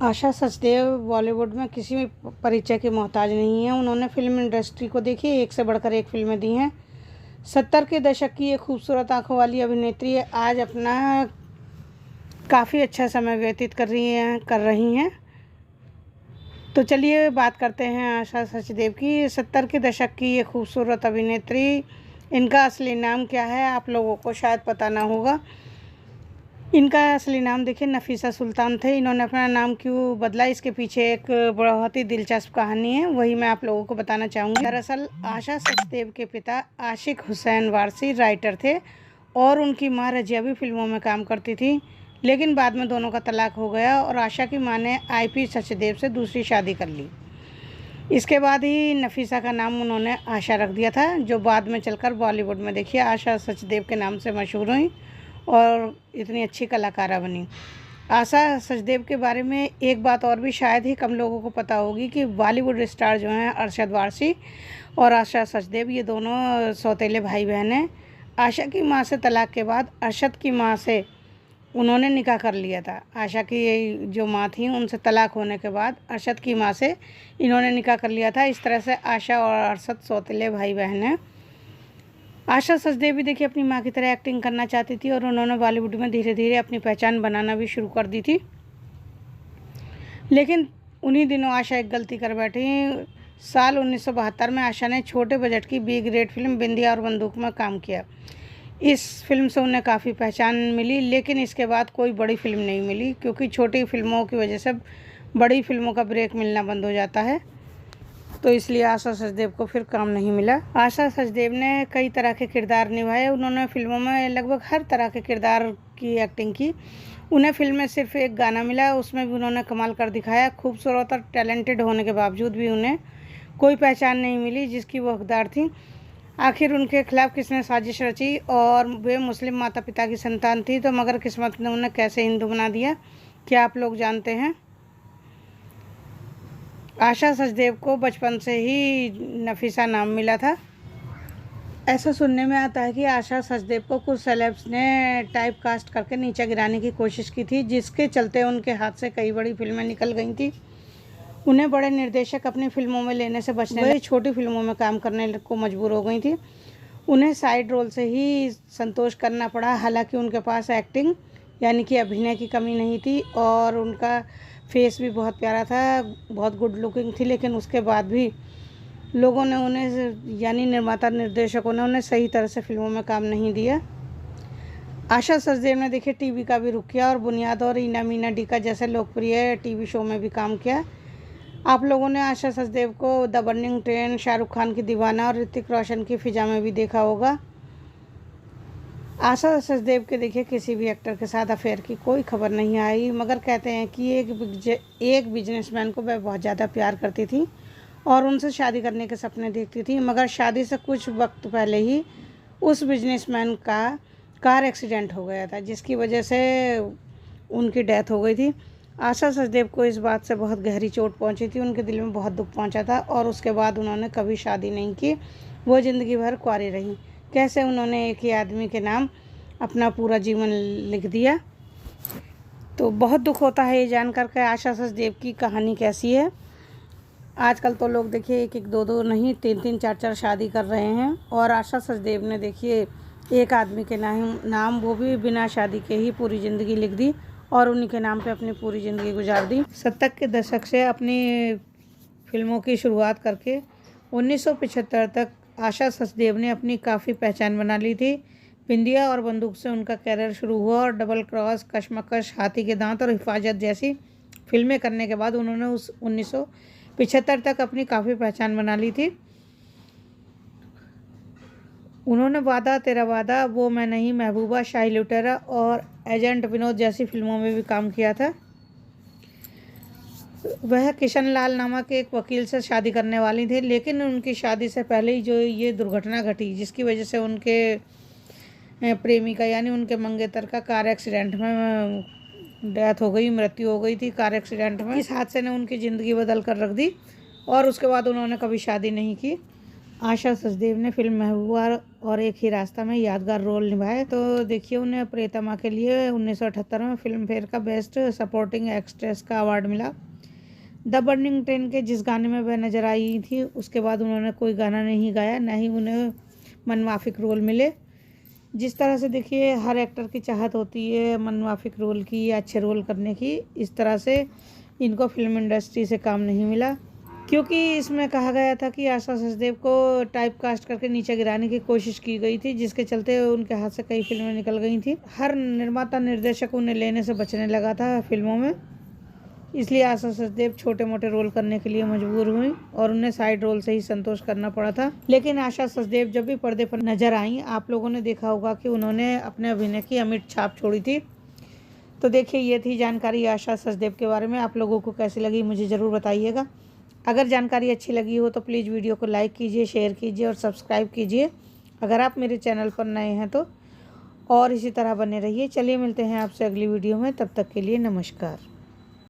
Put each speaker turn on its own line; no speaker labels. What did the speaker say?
आशा सचदेव बॉलीवुड में किसी भी परिचय की मोहताज नहीं है। उन्होंने फिल्म इंडस्ट्री को देखिए एक से बढ़कर एक फिल्में दी हैं। 70 के दशक की एक खूबसूरत आंखों वाली अभिनेत्री आज अपना काफ़ी अच्छा समय व्यतीत कर रही हैं। तो चलिए बात करते हैं आशा सचदेव की। 70 के दशक की ये खूबसूरत अभिनेत्री, इनका असली नाम क्या है आप लोगों को शायद पता ना होगा। इनका असली नाम देखिए नफीसा सुल्तान थे। इन्होंने अपना नाम क्यों बदला, इसके पीछे एक बहुत ही दिलचस्प कहानी है, वही मैं आप लोगों को बताना चाहूँगी। दरअसल आशा सचदेव के पिता आशिक हुसैन वारसी राइटर थे और उनकी माँ रजिया भी फिल्मों में काम करती थी, लेकिन बाद में दोनों का तलाक हो गया और आशा की माँ ने IP सचदेव से दूसरी शादी कर ली। इसके बाद ही नफीसा का नाम उन्होंने आशा रख दिया था, जो बाद में चलकर बॉलीवुड में देखिए आशा सचदेव के नाम से मशहूर हुई और इतनी अच्छी कलाकारा बनी। आशा सचदेव के बारे में एक बात और भी शायद ही कम लोगों को पता होगी कि बॉलीवुड स्टार जो हैं अरशद वारसी और आशा सचदेव, ये दोनों सौतेले भाई बहन हैं। आशा की माँ से तलाक के बाद अरशद की माँ से उन्होंने निकाह कर लिया था। आशा की जो माँ थी उनसे तलाक होने के बाद अरशद की माँ से इन्होंने निकाह कर लिया था। इस तरह से आशा और अरशद सौतेले भाई बहन हैं। आशा सचदेव भी देखिए अपनी माँ की तरह एक्टिंग करना चाहती थी और उन्होंने बॉलीवुड में धीरे धीरे अपनी पहचान बनाना भी शुरू कर दी थी। लेकिन उन्हीं दिनों आशा एक गलती कर बैठी। साल 1972 में आशा ने छोटे बजट की बी ग्रेड फिल्म बिंदिया और बंदूक में काम किया। इस फिल्म से उन्हें काफ़ी पहचान मिली, लेकिन इसके बाद कोई बड़ी फिल्म नहीं मिली, क्योंकि छोटी फिल्मों की वजह से बड़ी फिल्मों का ब्रेक मिलना बंद हो जाता है। तो इसलिए आशा सचदेव को फिर काम नहीं मिला। आशा सचदेव ने कई तरह के किरदार निभाए। उन्होंने फिल्मों में लगभग हर तरह के किरदार की एक्टिंग की। उन्हें फिल्म में सिर्फ एक गाना मिला, उसमें भी उन्होंने कमाल कर दिखाया। खूबसूरत और टैलेंटेड होने के बावजूद भी उन्हें कोई पहचान नहीं मिली जिसकी वो हकदार थी। आखिर उनके खिलाफ किसने साजिश रची, और वे मुस्लिम माता पिता की संतान थी, तो मगर किस्मत ने उन्हें कैसे हिंदू बना दिया, क्या आप लोग जानते हैं? आशा सचदेव को बचपन से ही नफीसा नाम मिला था। ऐसा सुनने में आता है कि आशा सचदेव को कुछ सेलेब्स ने टाइप कास्ट करके नीचे गिराने की कोशिश की थी, जिसके चलते उनके हाथ से कई बड़ी फिल्में निकल गई थी। उन्हें बड़े निर्देशक अपनी फिल्मों में लेने से बचने लगे, छोटी फिल्मों में काम करने को मजबूर हो गई थी। उन्हें साइड रोल से ही संतोष करना पड़ा। हालांकि उनके पास एक्टिंग यानी कि अभिनय की कमी नहीं थी और उनका फेस भी बहुत प्यारा था, बहुत गुड लुकिंग थी, लेकिन उसके बाद भी लोगों ने उन्हें यानी निर्माता निर्देशकों ने उन्हें सही तरह से फिल्मों में काम नहीं दिया। आशा सचदेव ने देखिए टीवी का भी रुख किया और बुनियाद और इना मीना डी का जैसे लोकप्रिय टीवी शो में भी काम किया। आप लोगों ने आशा सचदेव को the burning train, Shahrukh Khan की दीवाना और ऋतिक रोशन की फिजा में भी देखा होगा। आशा सचदेव के देखिए किसी भी एक्टर के साथ अफेयर की कोई खबर नहीं आई, मगर कहते हैं कि एक बिजनेसमैन को वह बहुत ज़्यादा प्यार करती थी और उनसे शादी करने के सपने देखती थी, मगर शादी से कुछ वक्त पहले ही उस बिजनेसमैन का कार एक्सीडेंट हो गया था, जिसकी वजह से उनकी डेथ हो गई थी। आशा सचदेव को इस बात से बहुत गहरी चोट पहुंची थी, उनके दिल में बहुत दुख पहुंचा था और उसके बाद उन्होंने कभी शादी नहीं की। वो ज़िंदगी भर कुंवारी रहीं। कैसे उन्होंने एक ही आदमी के नाम अपना पूरा जीवन लिख दिया। तो बहुत दुख होता है ये जानकर के आशा सचदेव की कहानी कैसी है। आजकल तो लोग देखिए एक एक दो दो नहीं, तीन तीन चार चार शादी कर रहे हैं, और आशा सचदेव ने देखिए एक आदमी के नाम वो भी बिना शादी के ही पूरी ज़िंदगी लिख दी और उन्हीं के नाम पे अपनी पूरी ज़िंदगी गुजार दी। 70 के दशक से अपनी फिल्मों की शुरुआत करके 1975 तक आशा सचदेव ने अपनी काफ़ी पहचान बना ली थी। बिंदिया और बंदूक से उनका कैरियर शुरू हुआ और डबल क्रॉस, कशमकश, हाथी के दांत और हिफाजत जैसी फिल्में करने के बाद उन्होंने उस 1975 तक अपनी काफ़ी पहचान बना ली थी। उन्होंने वादा तेरा वादा, वो मैं नहीं, महबूबा, शाही लुटेरा और एजेंट विनोद जैसी फिल्मों में भी काम किया था। वह किशन लाल नामक एक वकील से शादी करने वाली थी, लेकिन उनकी शादी से पहले ही जो ये दुर्घटना घटी, जिसकी वजह से उनके प्रेमिका यानी उनके मंगेतर का कार एक्सीडेंट में डेथ हो गई, मृत्यु हो गई थी कार एक्सीडेंट में। इस हादसे ने उनकी ज़िंदगी बदल कर रख दी और उसके बाद उन्होंने कभी शादी नहीं की। आशा सचदेव ने फिल्म महबूबा और एक ही रास्ता में यादगार रोल निभाए। तो देखिए उन्हें प्रियतमा के लिए 1978 में फिल्म फेयर का बेस्ट सपोर्टिंग एक्ट्रेस का अवार्ड मिला। द बर्निंग ट्रेन के जिस गाने में वह नजर आई थी उसके बाद उन्होंने कोई गाना नहीं गाया, ना ही उन्हें मनमाफिक रोल मिले। जिस तरह से देखिए हर एक्टर की चाहत होती है मनमाफिक रोल की या अच्छे रोल करने की, इस तरह से इनको फिल्म इंडस्ट्री से काम नहीं मिला, क्योंकि इसमें कहा गया था कि आशा सचदेव को टाइप कास्ट करके नीचे गिराने की कोशिश की गई थी, जिसके चलते उनके हाथ से कई फिल्में निकल गई थी। हर निर्माता निर्देशक उन्हें लेने से बचने लगा था फिल्मों में, इसलिए आशा सचदेव छोटे मोटे रोल करने के लिए मजबूर हुई और उन्हें साइड रोल से ही संतोष करना पड़ा था। लेकिन आशा सचदेव जब भी पर्दे पर नजर आई, आप लोगों ने देखा होगा कि उन्होंने अपने अभिनय की अमिट छाप छोड़ी थी। तो देखिए ये थी जानकारी आशा सचदेव के बारे में। आप लोगों को कैसी लगी मुझे ज़रूर बताइएगा। अगर जानकारी अच्छी लगी हो तो प्लीज़ वीडियो को लाइक कीजिए, शेयर कीजिए और सब्सक्राइब कीजिए अगर आप मेरे चैनल पर नए हैं तो, और इसी तरह बने रहिए। चलिए मिलते हैं आपसे अगली वीडियो में, तब तक के लिए नमस्कार।